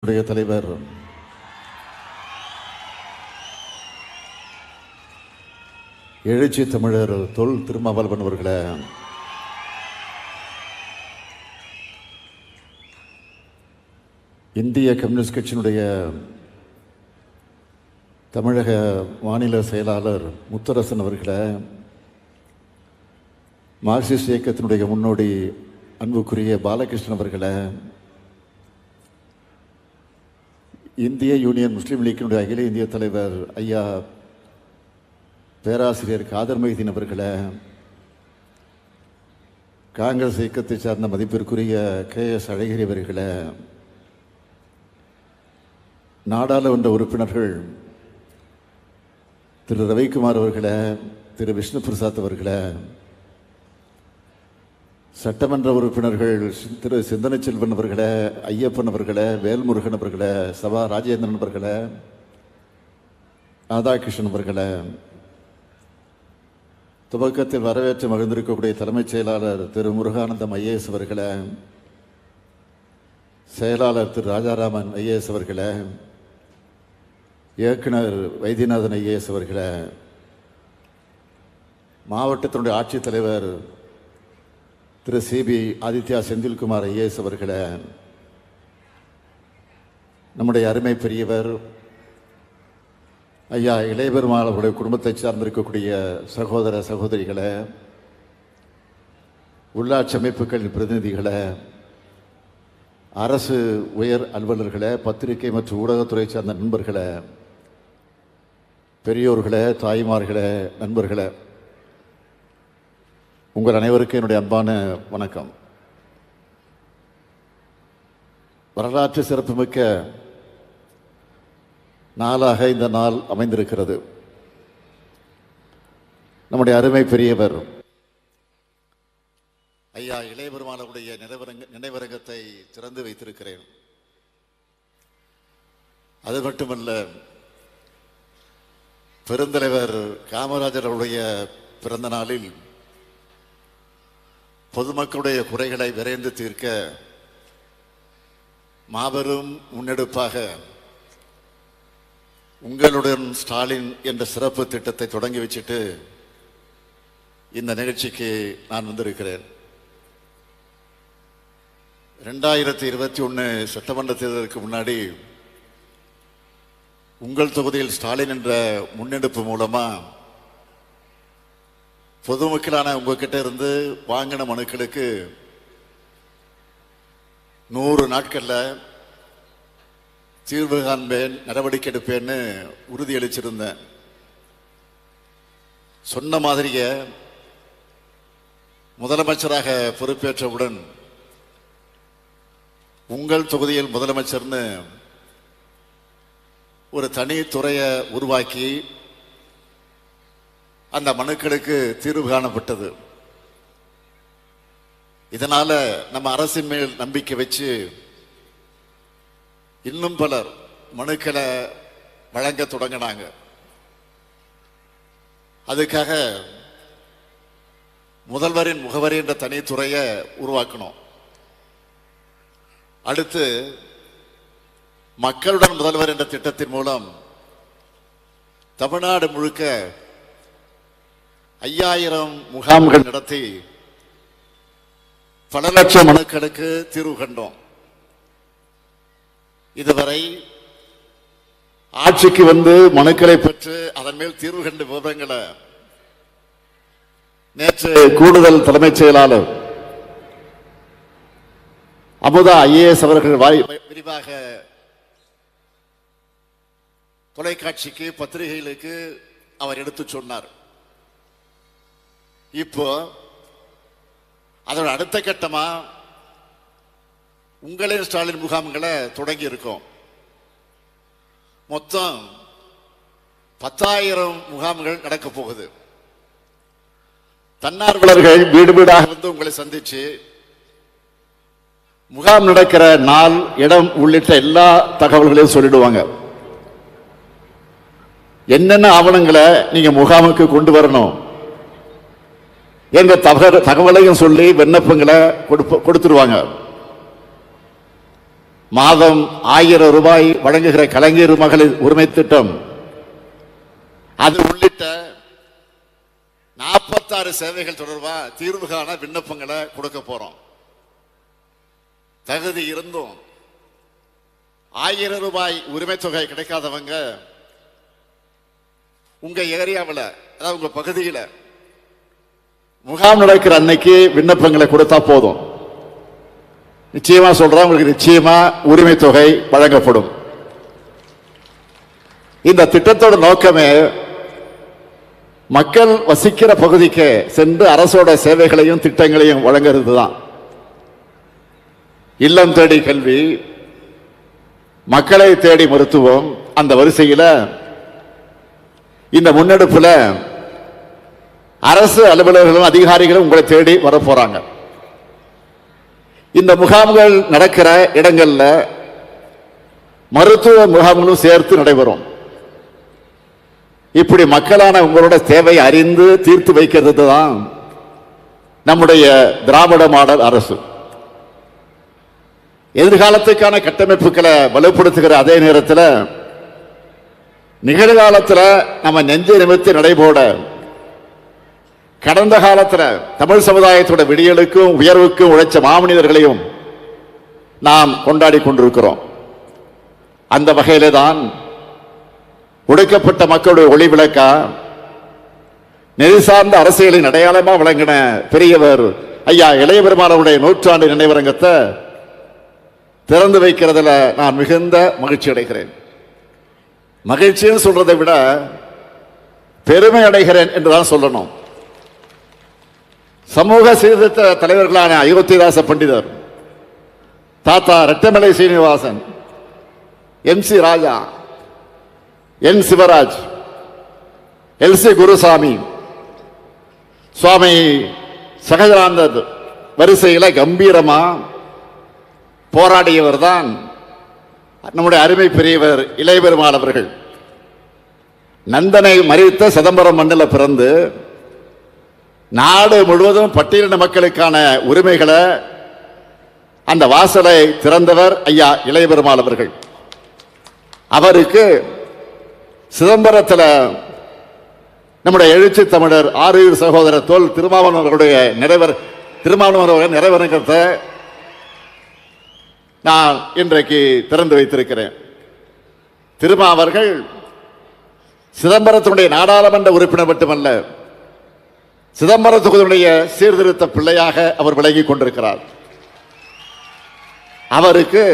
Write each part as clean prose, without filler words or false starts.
தலைவர் எழுச்சி தமிழர் தொல் திருமாவளவன் அவர்களே, இந்திய கம்யூனிஸ்ட் கட்சியினுடைய தமிழக மாநில செயலாளர் முத்தரசன் அவர்களே, மார்க்சிஸ்ட் இயக்கத்தினுடைய முன்னோடி அன்புக்குரிய பாலகிருஷ்ணன் அவர்களே, இந்திய யூனியன் முஸ்லீம் லீக்கினுடைய அகில இந்திய தலைவர் ஐயா பேராசிரியர் காதர் மைதீன் அவர்களே, காங்கிரஸ் இயக்கத்தை சார்ந்த மதிப்பிற்குரிய KS அழகிரி அவர்களே, நாடாளுமன்ற உறுப்பினர்கள் திரு ரவிக்குமார் அவர்களே, திரு விஷ்ணு பிரசாத் அவர்களே, சட்டமன்ற உறுப்பினர்கள் திரு சிந்தனை செல்வன் அவர்களே, ஐயப்பன் அவர்களே, வேல்முருகன் அவர்களே, சபா ராஜேந்திரன் அவர்களே, ராதாகிருஷ்ணன் அவர்களே, துவக்கத்தில் வரவேற்று மகிழ்ந்திருக்கக்கூடிய தலைமைச் செயலாளர் திரு முருகானந்தம் IAS அவர்களே, செயலாளர் திரு ராஜாராமன் IAS அவர்களே, இயக்குனர் வைத்தியநாதன் IAS அவர்களே, மாவட்டத்தினுடைய ஆட்சித்தலைவர் திரு CB ஆதித்யா செந்தில்குமார் IAS அவர்களே, நம்முடைய அருமை பெரியவர் ஐயா இளையபெருமாள் அவருடைய குடும்பத்தை சார்ந்திருக்கக்கூடிய சகோதர சகோதரிகளே, உள்ளாட்சி அமைப்புகளின் பிரதிநிதிகளே, அரசு உயர் அலுவலர்களே, பத்திரிகை மற்றும் ஊடகத்துறை சார்ந்த நண்பர்களே, பெரியோர்களே, தாய்மார்களே, நண்பர்களே, உங்கள் அனைவருக்கும் என்னுடைய அன்பான வணக்கம். வரலாற்று சிறப்புமிக்க நாளாக இந்த நாள் அமைந்திருக்கிறது. நம்முடைய அருமை பெரியவர் ஐயா இளையபெருமாளுடைய நினைவரங்கத்தை திறந்து வைத்திருக்கிறேன். அது மட்டுமல்ல, பெருந்தலைவர் காமராஜர் அவருடைய பிறந்த நாளில் பொதுமக்களுடைய குறைகளை விரைந்து தீர்க்க மாபெரும் முன்னெடுப்பாக உங்களுடன் ஸ்டாலின் என்ற சிறப்பு திட்டத்தை தொடங்கி வச்சுட்டு இந்த நிகழ்ச்சிக்கு நான் வந்திருக்கிறேன். 2021 சட்டமன்ற தேர்தலுக்கு முன்னாடி உங்கள் தொகுதியில் ஸ்டாலின் என்ற முன்னெடுப்பு மூலமா பொதுமக்களான உங்ககிட்ட இருந்து வாங்கின மனுக்களுக்கு 100 நாட்களில் தீர்வு காண்பேன், நடவடிக்கை எடுப்பேன்னு உறுதியளிச்சிருந்தேன். சொன்ன மாதிரியே முதலமைச்சராக பொறுப்பேற்றவுடன் உங்கள் தொகுதியில் முதலமைச்சர்னு ஒரு தனி துறையை உருவாக்கி அந்த மனுக்களுக்கு தீர்வு காணப்பட்டது. இதனால நம்ம அரசின் மேல் நம்பிக்கை வச்சு இன்னும் பலர் மனுக்களை வழங்க தொடங்கினாங்க. அதுக்காக முதல்வரின் முகவரி என்ற தனித்துறையை உருவாக்கணும். அடுத்து மக்களுடன் முதல்வர் என்ற திட்டத்தின் மூலம் தமிழ்நாடு முழுக்க 5000 முகாம்கள் நடத்தி பல லட்சம் மனுக்களுக்கு தீர்வு கண்டோம். இதுவரை ஆட்சிக்கு வந்து மனுக்களை பெற்று அதன் மேல் தீர்வு கண்ட விவரங்களை நேற்று கூடுதல் தலைமைச் செயலாளர் அமுதா IAS அவர்கள் விரிவாக தொலைக்காட்சிக்கு பத்திரிகைகளுக்கு அவர் எடுத்து சொன்னார். இப்போ அதோட அடுத்த கட்டமா உங்களின் ஸ்டாலின் முகாம்களை தொடங்கி இருக்கோம். மொத்தம் 10,000 முகாம்கள் நடக்க போகுது. தன்னார்வலர்கள் வீடு வீடாக வந்து உங்களை சந்திச்சு முகாம் நடக்கிற நாள், இடம் உள்ளிட்ட எல்லா தகவல்களையும் சொல்லிடுவாங்க. என்னென்ன ஆவணங்களை நீங்க முகாமுக்கு கொண்டு வரணும் என்ற தகவலையும் சொல்லி விண்ணப்பங்களை கொடுத்துருவாங்க. மாதம் 1000 ரூபாய் வழங்குகிற கலைஞர் மகளிர் உரிமை திட்டம், அது உள்ளிட்ட 46 சேவைகள் தொடர்பா தீர்வு காண விண்ணப்பங்களை கொடுக்க போறோம். தகுதி இருந்தும் 1000 ரூபாய் உரிமை தொகை கிடைக்காதவங்க உங்க ஏரியாவில், அதாவது உங்க பகுதியில் முகாம் நடக்கிற அன்னைக்கு விண்ணப்பங்களை கொடுத்தா போதும். நிச்சயமா சொல்றேன், உங்களுக்கு நிச்சயமா உரிமை தொகை வழங்கப்படும். இந்த திட்டத்தோட நோக்கமே மக்கள் வசிக்கிற பகுதிக்கு சென்று அரசோட சேவைகளையும் திட்டங்களையும் வழங்குறது தான். இல்லம் தேடி கல்வி, மக்களை தேடி மருத்துவம், அந்த வரிசையில் இந்த முன்னெடுப்புல அரசு அலுவலர்களும் அதிகாரிகளும் உங்களை தேடி வர போறாங்க. இந்த முகாம்கள் நடக்கிற இடங்கள்ல மருத்துவ முகாம்களும் சேர்த்து நடைபெறும். இப்படி மக்களான உங்களோட தேவையை அறிந்து தீர்த்து வைக்கிறது தான் நம்முடைய திராவிட மாடல் அரசு. எதிர்காலத்துக்கான கட்டமைப்புகளை வலுப்படுத்துகிற அதே நேரத்தில் நிகழ்காலத்தில் நம்ம நெஞ்சை நிமிர்த்தி நடைபோட கடந்த காலத்தில் தமிழ் சமுதாயத்தோட விடியலுக்கும் உயர்வுக்கும் உழைச்ச மாமனிதர்களையும் நாம் கொண்டாடி கொண்டிருக்கிறோம். அந்த வகையிலே தான் ஒடுக்கப்பட்ட மக்களுடைய ஒளி விளக்கா நெறி சார்ந்த அரசியலின் அடையாளமா விளங்கின பெரியவர் ஐயா இளைய பெருமாளுடைய 100ஆண்டு நினைவரங்கத்தை திறந்து வைக்கிறதுல நான் மிகுந்த மகிழ்ச்சி அடைகிறேன். மகிழ்ச்சின்னு சொல்றதை விட பெருமை அடைகிறேன் என்றுதான் சொல்லணும். சமூக சீர்திருத்த தலைவர்களான அயோத்திதாச பண்டிதர், தாத்தா ரெட்டமலை சீனிவாசன், MC ராஜா, N சிவராஜ், LC குருசாமி, சுவாமி சகஜானந்தர் வரிசையில கம்பீரமா போராடியவர் தான் நம்முடைய அருமை பெரியவர் இளைய பெருமாள் அவர்கள். நந்தனை மறித்த சிதம்பரம் மண்ணில் பிறந்து நாடு முழுவதும் பட்டியலின மக்களுக்கான உரிமைகளை அந்த வாசலை திறந்தவர் ஐயா இளைய பெருமாள் அவர்கள். அவருக்கு சிதம்பரத்தில் நம்முடைய எழுச்சி தமிழர் ஆரூர் சகோதரர் தோல் திருமாவளவன் அவருடைய நிறைவரங்கத்தை நான் இன்றைக்கு திறந்து வைத்திருக்கிறேன். திருமாவர்கள் சிதம்பரத்தினுடைய நாடாளுமன்ற உறுப்பினர் மட்டுமல்ல, சிதம்பர தொகுதியுடைய சீர்திருத்த பிள்ளையாக அவர் விலகிக் கொண்டிருக்கிறார். அவருக்கு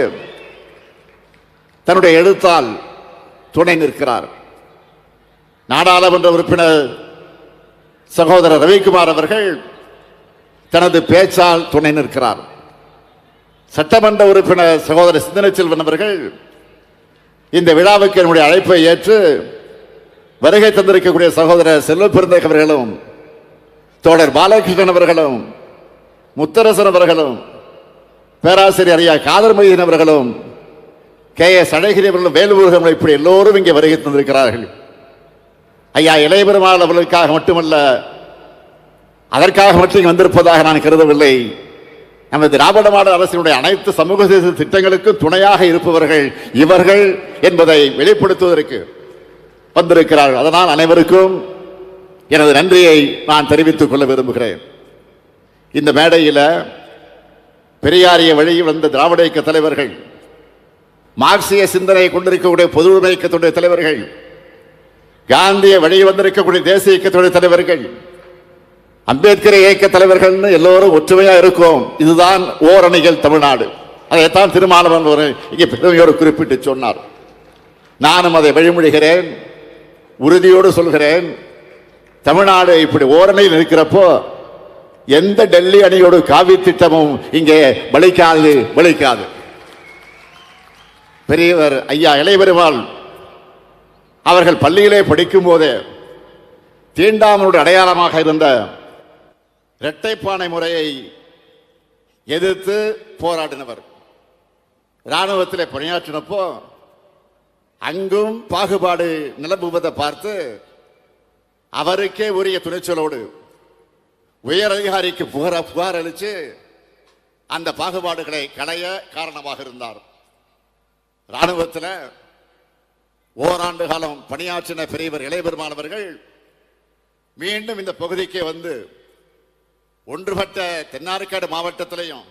தன்னுடைய எழுத்தால் துணை நிற்கிறார். நாடாளுமன்ற உறுப்பினர் சகோதரர் ரவிக்குமார் அவர்கள் தனது பேச்சால் துணை நிற்கிறார். சட்டமன்ற உறுப்பினர் சகோதரர் சிந்தனை செல்வன் அவர்கள் இந்த விழாவுக்கு என்னுடைய அழைப்பை ஏற்று வருகை தந்திருக்கக்கூடிய சகோதரர் செல்வ பெருந்தகை அவர்களும், தோழர் பாலகிருஷ்ணன் அவர்களும், முத்தரசன் அவர்களும், பேராசிரியர் ஐயா காதர் மொய்தீன் அவர்களும், KS அழகிரி அவர்களும், வேலுமுருகன், இப்படி எல்லோரும் இங்கே வருகை தந்திருக்கிறார்கள். ஐயா இளைய பெருமாள் அவர்களுக்காக மட்டுமல்ல, அதற்காக மட்டும் இங்கே வந்திருப்பதாக நான் கருதவில்லை. நமது திராவிட மாடல் அரசினுடைய அனைத்து சமூக திட்டங்களுக்கு துணையாக இருப்பவர்கள் இவர்கள் என்பதை வெளிப்படுத்துவதற்கு வந்திருக்கிறார்கள். அதனால் அனைவருக்கும் எனது நன்றியை நான் தெரிவித்துக் கொள்ள விரும்புகிறேன். இந்த மேடையில் பெரியாரிய வழியில் வந்த திராவிட இயக்க தலைவர்கள், மார்க்சிய சிந்தனை கொண்டிருக்கக்கூடிய பொது உடைமை இயக்கத்துடைய தலைவர்கள், காந்திய வழியில் வந்திருக்கக்கூடிய தேசிய இயக்கத்துடைய தலைவர்கள், அம்பேத்கர் இயக்க தலைவர்கள் எல்லோரும் ஒற்றுமையா இருக்கும். இதுதான் ஓரணிகள் தமிழ்நாடு. அதைத்தான் திருமாவளவன் இங்கே பெருமையோடு குறிப்பிட்டு சொன்னார். நானும் அதை வழிமொழிகிறேன், உறுதியோடு சொல்கிறேன். தமிழ்நாடு இப்படி ஓரணியில் இருக்கிறப்போ எந்த டெல்லி அணியோடு காவி திட்டமும் இங்கே பலிக்காது. பெரியவர் ஐயா இளைய பெருமாள் அவர்கள் பள்ளியிலே படிக்கும் போதே தீண்டாமலுடைய அடையாளமாக இருந்த இரட்டைப்பானை முறையை எதிர்த்து போராடினவர். இராணுவத்திலே பணியாற்றினப்போ அங்கும் பாகுபாடு நிலவுவதை பார்த்து அவருக்கே உரிய துணிச்சலோடு உயர் அதிகாரிக்கு புகார் அளித்து அந்த பாகுபாடுகளை களைய காரணமாக இருந்தார். இராணுவத்தில் ஓராண்டு காலம் பணியாற்றின பெரியவர் இளையபெருமானவர்கள் மீண்டும் இந்த பகுதிக்கு வந்து ஒன்றுபட்ட தென்னார்காடு மாவட்டத்திலையும்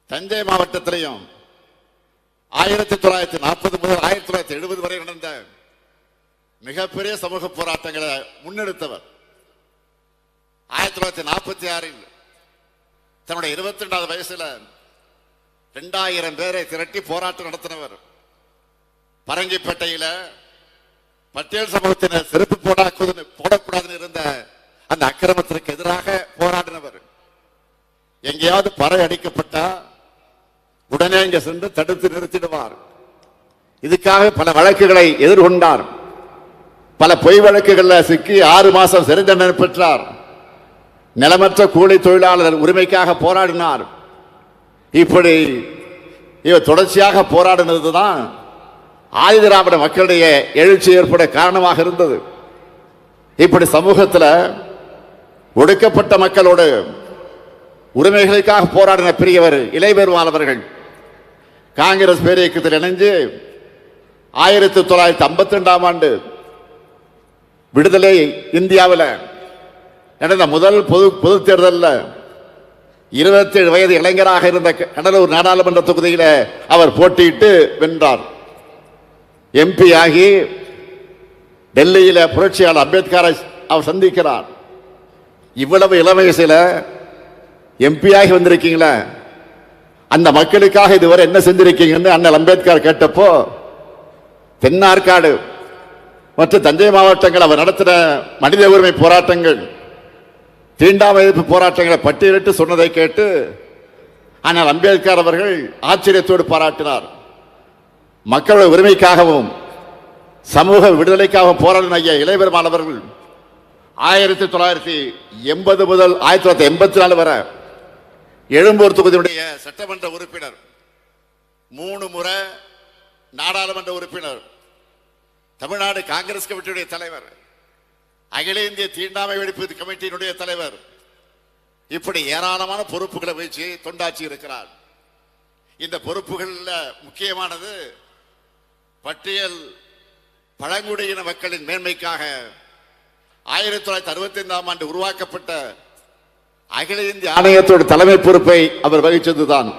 தஞ்சை மாவட்டத்திலையும் 1940 முதல் 1970 வரை நடந்த மிகப்பெரிய சமூக போராட்டங்களை முன்னெடுத்தவர். 1946 தன்னுடைய 22வது வயசுல 2000 பேரை திரட்டி போராட்டம் நடத்தினவர். பரங்கிப்பேட்டையில பட்டியல் சமூகத்தினர் செருப்பு போடக்கூடாதுன்னு இருந்த அந்த அக்கிரமத்திற்கு எதிராக போராடினவர். எங்கேயாவது பறை அடிக்கப்பட்டா உடனே இங்க சென்று தடுத்து நிறுத்திடுவார். இதுக்காக பல வழக்குகளை எதிர்கொண்டார். பல பொய் வழக்குகளில் சிக்கி 6 மாசம் சிறை தண்டனை பெற்றார். நிலமற்ற கூலி தொழிலாளர் உரிமைக்காக போராடினார். இப்படி இவர் தொடர்ச்சியாக போராடினதுதான் ஆதிதிராவிட மக்களுடைய எழுச்சி ஏற்பட காரணமாக இருந்தது. இப்படி சமூகத்தில் ஒடுக்கப்பட்ட மக்களோடு உரிமைகளுக்காக போராடின பெரியவர் இளையபெருமாள் அவர்கள் காங்கிரஸ் பேரியக்கத்தில் இணைஞ்சு 1952ஆம் ஆண்டு விடுதலை இந்தியாவில் நடந்த முதல் பொது தேர்தலில் 27 வயது இளைஞராக இருந்த கடலூர் நாடாளுமன்ற தொகுதியில் அவர் போட்டியிட்டு வென்றார். எம்பி ஆகி டெல்லியில் புரட்சியாளர் அம்பேத்கரை அவர் சந்திக்கிறார். இவ்வளவு இளம் வயசுல எம்பி ஆகி வந்திருக்கீங்களா, அந்த மக்களுக்காக இதுவரை என்ன செஞ்சிருக்கீங்கன்னு அண்ணல் அம்பேத்கர் கேட்டப்போ தென்னார்காடு மற்றும் தஞ்சை மாவட்டங்கள் அவர் நடத்தின மனித உரிமை போராட்டங்கள், தீண்டாமை எதிர்ப்பு போராட்டங்களை பட்டியலிட்டு சொன்னதை கேட்டு ஆனால் அம்பேத்கர் அவர்கள் ஆச்சரியத்தோடு பாராட்டினார். மக்களுடைய உரிமைக்காகவும் சமூக விடுதலைக்காகவும் போராடின ஐயா இளையபெருமாள் அவர்கள் 1980 முதல் 1984 வரை எழும்பூர் தொகுதியுடைய சட்டமன்ற உறுப்பினர், 3 முறை நாடாளுமன்ற உறுப்பினர், தமிழ்நாடு காங்கிரஸ் கமிட்டியுடைய தலைவர், அகில இந்திய தீண்டாமை ஒழிப்பு கமிட்டியினுடைய தலைவர், இப்படி ஏராளமான பொறுப்புகளை வச்சு தொண்டாற்றி இருக்கிறார். இந்த பொறுப்புகளில் முக்கியமானது பட்டியல் பழங்குடியின மக்களின் மேன்மைக்காக 1965ஆம் ஆண்டு உருவாக்கப்பட்ட அகில இந்திய ஆணையத்தோட தலைமை பொறுப்பை அவர் வகித்ததுதான்.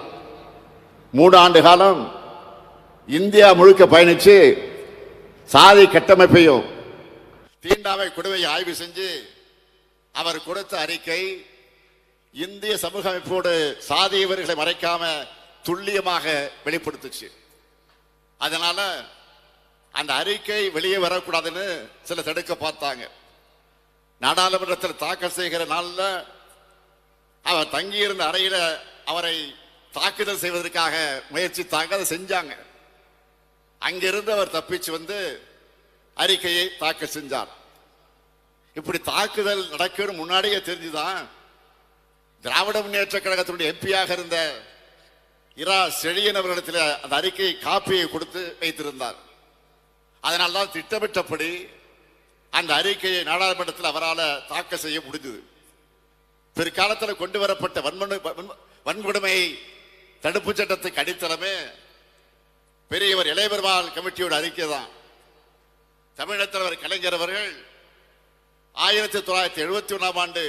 3 ஆண்டு காலம் இந்தியா முழுக்க பயணிச்சு சாதி கட்டமைப்பையும் தீண்டாமை கொடுமையை ஆய்வு செஞ்சு அவர் கொடுத்த அறிக்கை இந்திய சமூக அமைப்போடு சாதியவர்களை மறைக்காம துல்லியமாக வெளிப்படுத்துச்சு. அதனால அந்த அறிக்கை வெளியே வரக்கூடாதுன்னு சில தடுக்க பார்த்தாங்க. நாடாளுமன்றத்தில் தாக்கல் செய்கிற நாளில் அவர் தங்கியிருந்த அறையில அவரை தாக்குதல் செய்வதற்காக முயற்சித்தாங்க, அதை செஞ்சாங்க. அங்கிருந்து அவர் தப்பிச்சு வந்து அறிக்கையை தாக்கல் செஞ்சார். இப்படி தாக்குதல் நடக்கும் முன்னாடியே தெரிஞ்சுதான் திராவிட முன்னேற்ற கழகத்தினுடைய எம்பியாக இருந்த இரா செழியன் அவர்களிடத்தில் அந்த அறிக்கை காப்பியை கொடுத்து வைத்திருந்தார். அதனால்தான் திட்டமிட்டபடி அந்த அறிக்கையை நாடாளுமன்றத்தில் அவரால் தாக்கல் செய்ய முடிந்தது. பிற்காலத்தில் கொண்டு வரப்பட்ட வன்கொடுமை தடுப்பு சட்டத்துக்கு அடித்தளமே பெரியவர் இளையபெருமாள் கமிட்டியோட அறிக்கை தான். தமிழகத் தலைவர் கலைஞர் அவர்கள் 1971ஆம் ஆண்டு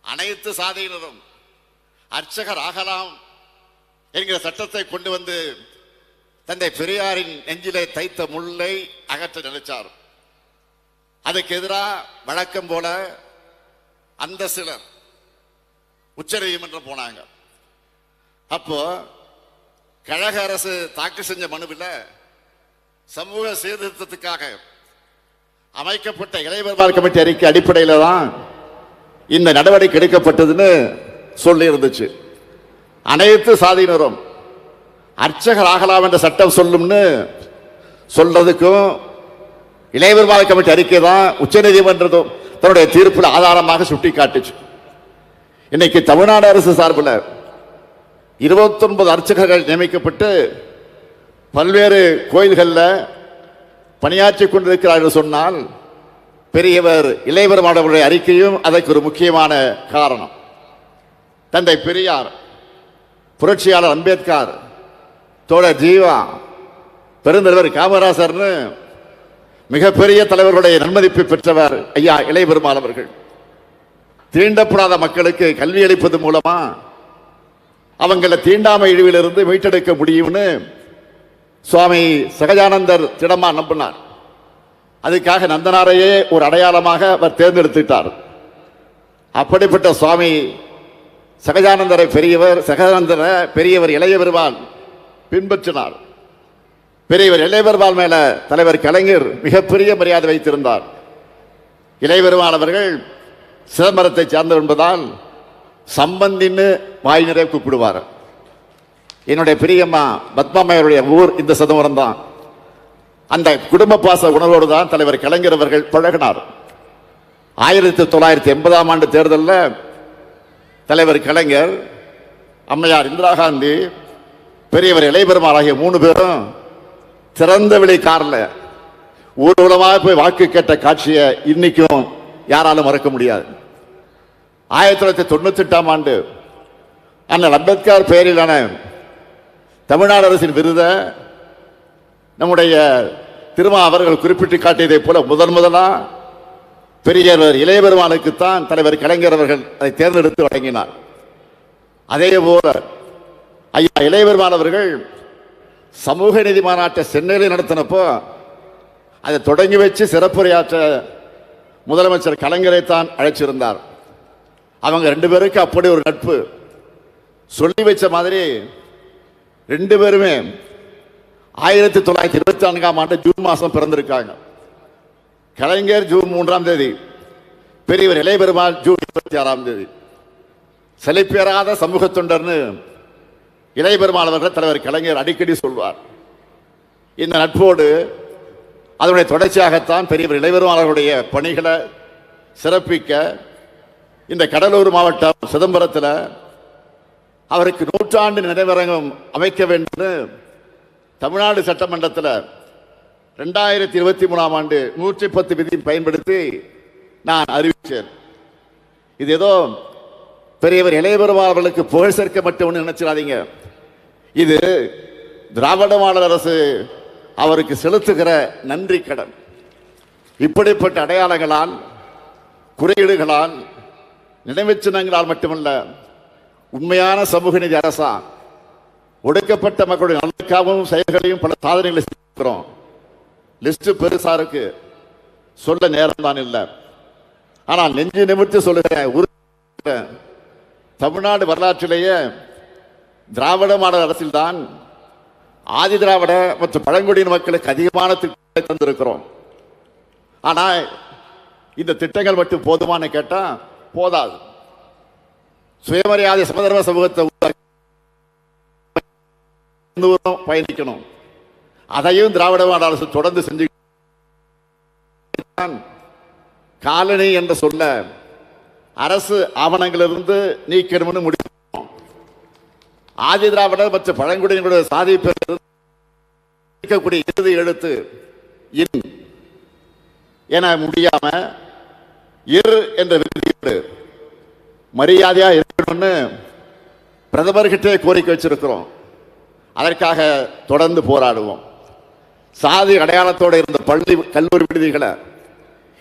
அனைத்து சாதியினரும் அர்ச்சகர் ஆகலாம் என்கிற சட்டத்தை கொண்டு வந்து தந்தை பெரியாரின் நெஞ்சிலே தைத்த முள்ளை அகற்ற நினைச்சார். அதுக்கு எதிராக வழக்கம் போல அந்த சிலர் உச்ச நீதிமன்றம் போனாங்க. அப்போ கழக அரசு தாக்கல் செஞ்ச மனுவில் சமூக சீர்திருத்தத்துக்காக அமைக்கப்பட்ட இளையபெருமாள் கமிட்டி அறிக்கை அடிப்படையில் தான் இந்த நடவடிக்கை எடுக்கப்பட்டதுன்னு சொல்லி இருந்துச்சு. அனைத்து சாதியினரும் அர்ச்சகர் ஆகலாம் என்ற சட்டம் சொல்லும்னு சொல்றதுக்கும் இளையபெருமாள் கமிட்டி அறிக்கை தான் உச்ச நீதிமன்றத்தும் தன்னுடைய தீர்ப்பில் ஆதாரமாக சுட்டி காட்டுச்சு. இன்னைக்கு தமிழ்நாடு அரசு சார்பில் 29 அர்ச்சகர்கள் நியமிக்கப்பட்டு பல்வேறு கோயில்களில் பணியாற்றி கொண்டிருக்கிறார்கள் சொன்னால் பெரியவர் இளையபெருமாள் அவருடைய அறிக்கையும் அதற்கு ஒரு முக்கியமான காரணம். தந்தை பெரியார், புரட்சியாளர் அம்பேத்கர், தோழர் ஜீவா, பெருந்தலைவர் காமராசர்னு மிகப்பெரிய தலைவர்களுடைய நன்மதிப்பை பெற்றவர் ஐயா இளைய பெருமாள் அவர்கள். தீண்டப்படாத மக்களுக்கு கல்வி அளிப்பது மூலமா அவங்கள தீண்டாமை இழிவிலிருந்து மீட்டெடுக்க முடியும்னு சுவாமி சகஜானந்தர் திடமா நம்பினார். அதுக்காக நந்தனாரையே ஒரு அடையாளமாக அவர் தேர்ந்தெடுத்துட்டார். அப்படிப்பட்ட சுவாமி சகஜானந்தரை பெரியவர் இளைய பெருமாள் பின்பற்றினார். பெரியவர் இளைய பெருமாள் மேல தலைவர் கலைஞர் மிகப்பெரிய மரியாதை வைத்திருந்தார். இளைய பெருமாள் அவர்கள் சிதம்பரத்தை சார்ந்தவர் என்பதால் சம்பந்தின்னு வாய் நிறைய கூப்பிடுவார். என்னுடைய பெரியம்மா பத்மாமையருடைய ஊர் இந்த சிதம்பரம் தான். அந்த குடும்ப பாச உணர்வோடு தான் தலைவர் கலைஞர் அவர்கள் பழகினார். 1980ஆம் ஆண்டு தேர்தலில் தலைவர் கலைஞர், அம்மையார் இந்திரா காந்தி, பெரியவர் இளைய பெருமாள் ஆகிய 3 பேரும் திறந்த வெளி காரில் ஊர்வலமாக போய் வாக்கு கேட்ட காட்சியை இன்னைக்கும் யாராலும் மறக்க முடியாது. 1998ஆம் ஆண்டு அண்ணல் அம்பேத்கர் பெயரிலான தமிழ்நாடு அரசின் விருதை நம்முடைய திருமா அவர்கள் குறிப்பிட்டு காட்டியதை போல முதலா பெரியவர் இளைய பெருமாளுக்குத்தான் தலைவர் கலைஞர் அவர்கள் அதை தேர்ந்தெடுத்து வழங்கினார். அதே போல ஐயா இளைய பெருமாள் அவர்கள் சமூக நீதி மாநாட்டை சென்னையில் நடத்தினப்போ அதை தொடங்கி வச்சு சிறப்புரையாற்ற முதலமைச்சர் கலைஞரைத்தான் அழைச்சிருந்தார். அவங்க 2 பேருக்கு அப்படி ஒரு நட்பு. சொல்லி வச்ச மாதிரி 2 பேருமே 1924ஆம் ஆண்டு ஜூன் மாதம் பிறந்திருக்காங்க. கலைஞர் ஜூன் 3ஆம் தேதி, பெரியவர் இளைய பெருமாள் ஜூன் 26ஆம் தேதி. செழிப்பேறாத சமூக தொண்டர்னு இளைய பெருமாள் அவர்கள் தலைவர் கலைஞர் அடிக்கடி சொல்வார். இந்த நட்போடு அதனுடைய தொடர்ச்சியாகத்தான் பெரியவர் இளைய பெருமாள் அவர்களுடைய பணிகளை சிறப்பிக்க இந்த கடலூர் மாவட்டம் சிதம்பரத்தில் அவருக்கு 100ஆண்டு நினைவரங்கம் அமைக்க வேண்டும். தமிழ்நாடு சட்டமன்றத்தில் 2023ஆம் ஆண்டு 110 விதி பயன்படுத்தி நான் அறிவித்தேன். இது ஏதோ பெரியவர் இளைய பெருமாள் அவர்களுக்கு புகழ் சேர்க்க மட்டும் நினைச்சிடாதீங்க. இது திராவிட மாடல் அரசு அவருக்கு செலுத்துகிற நன்றி கடன். இப்படிப்பட்ட அடையாளங்களால், குறியீடுகளால், நினைவு சின்னங்களால் மட்டுமல்ல, உண்மையான சமூக நீதி அரசா ஒடுக்கப்பட்ட மக்களுடைய நலனுக்காகவும் செயல்களையும் பல சாதனைகளை செய்கிறோம். லிஸ்ட் பெருசா இருக்கு, சொல்ல நேரம் தான் இல்லை. ஆனால் நெஞ்சு நிமிர்த்தி சொல்லுகிறேன், தமிழ்நாடு வரலாற்றிலேயே திராவிட மாடல் அரசில்தான் ஆதி திராவிட மற்றும் பழங்குடியின மக்களுக்கு அதிகமான திட்டங்களை தந்திருக்கிறோம். ஆனால் இந்த திட்டங்கள் மட்டும் போதுமானு கேட்டா போதாது. சுயமரியாதை சமதர்ம சமூகத்தை பயணிக்கணும். அதையும் திராவிட மாடல் அரசு தொடர்ந்து செஞ்சு காலனி என்று சொல்ல அரசு ஆவணங்களிலிருந்து நீக்கணும்னு முடிவு. ஆதி திராவிட மற்றும் பழங்குடியினுடைய சாதி இருக்கக்கூடிய இறுதி எழுத்து இன் என முடியாம இர் என்ற விருது மரியாதையா இருக்கணும்னு பிரதமர்கிட்டே கோரிக்கை வச்சிருக்கிறோம். அதற்காக தொடர்ந்து போராடுவோம். சாதி அடையாளத்தோடு இருந்த பள்ளி கல்லூரி விடுதிகளை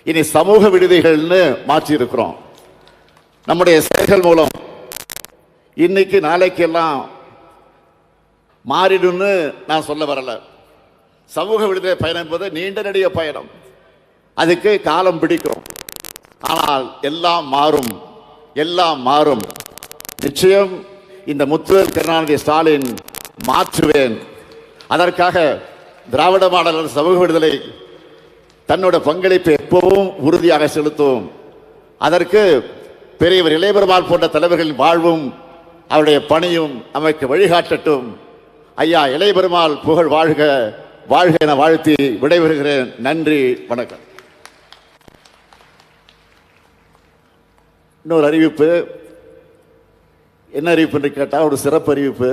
இனி சமூக விடுதிகள்னு மாற்றி இருக்கிறோம். நம்முடைய செயல்கள் மூலம் இன்னைக்கு நாளைக்கு எல்லாம் மாறிடும்னு நான் சொல்ல வரல. சமூக விடுதலை பயணம் என்பது நீண்ட நெடிய பயணம். அதுக்கு காலம் பிடிக்கும். ஆனால் எல்லாம் மாறும், எல்லாம் மாறும். நிச்சயம் இந்த முத்துவேல் கருணாநிதி ஸ்டாலின் மாற்றுவேன். அதற்காக திராவிட மாடல் சமூக விடுதலை தன்னோட பங்களிப்பை எப்பவும் உறுதியாக செலுத்தும். அதற்கு பெரியவர் இளைய பெருமாள் போன்ற தலைவர்களின் வாழ்வும் அவருடைய பணியும் நமக்கு வழிகாட்டட்டும். ஐயா இளைய பெருமாள் புகழ் வாழ்க, வாழ்க என வாழ்த்தி விடைபெறுகிறேன். நன்றி, வணக்கம். இன்னொரு அறிவிப்பு. என்ன அறிவிப்பு என்று கேட்டால் ஒரு சிறப்பு அறிவிப்பு.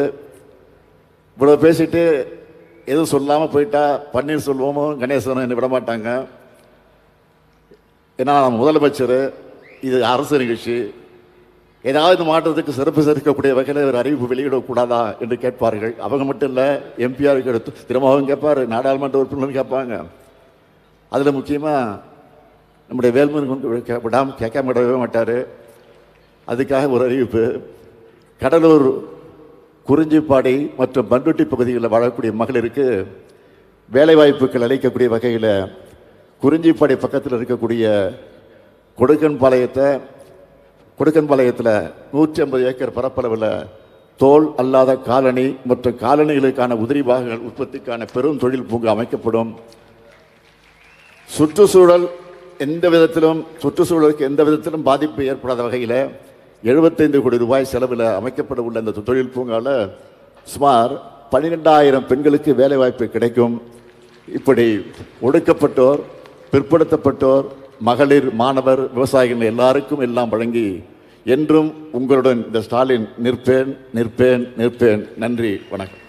இவ்வளோ பேசிட்டு எதுவும் சொல்லாமல் போயிட்டா பன்னீர்செல்வமும் கணேசனும் என்னை விட மாட்டாங்க. ஏன்னா முதலமைச்சர், இது அரசு நிகழ்ச்சி, ஏதாவது மாற்றத்துக்கு சிறப்பு சேர்க்கக்கூடிய வகையில் ஒரு அறிவிப்பு வெளியிடக்கூடாதா என்று கேட்பார்கள். அவங்க மட்டும் இல்லை, எம்பிஆருக்கு எடுத்து திரும்பவும் கேட்பார், நாடாளுமன்ற உறுப்பினரும் கேட்பாங்க. அதில் முக்கியமாக நம்முடைய வேல்முருகன் விடாமல் கேட்காம விடவே மாட்டார். அதுக்காக ஒரு அறிவிப்பு, கடலூர், குறிஞ்சிப்பாடி மற்றும் பண்ருட்டி பகுதிகளில் வாழக்கூடிய மகளிருக்கு வேலைவாய்ப்புகள் அளிக்கக்கூடிய வகையில் குறிஞ்சிப்பாடி பக்கத்தில் இருக்கக்கூடிய கொடுக்கன்பாளையத்தில் 150 ஏக்கர் பரப்பளவில் தோல் அல்லாத காலணி மற்றும் காலணிகளுக்கான உதிரி பாகங்கள் உற்பத்திக்கான பெரும் தொழில் பூங்கா அமைக்கப்படும். சுற்றுச்சூழலுக்கு எந்த விதத்திலும் பாதிப்பு ஏற்படாத வகையில் 75 கோடி ரூபாய் செலவில் அமைக்கப்பட உள்ள இந்த தொழில் பூங்காவில் சுமார் 12,000 பெண்களுக்கு வேலைவாய்ப்பு கிடைக்கும். இப்படி ஒடுக்கப்பட்டோர், பிற்படுத்தப்பட்டோர், மகளிர், மாணவர், விவசாயிகள் எல்லாருக்கும் எல்லாம் வழங்கி என்றும் உங்களுடன் இந்த ஸ்டாலின் நிற்பேன். நன்றி, வணக்கம்.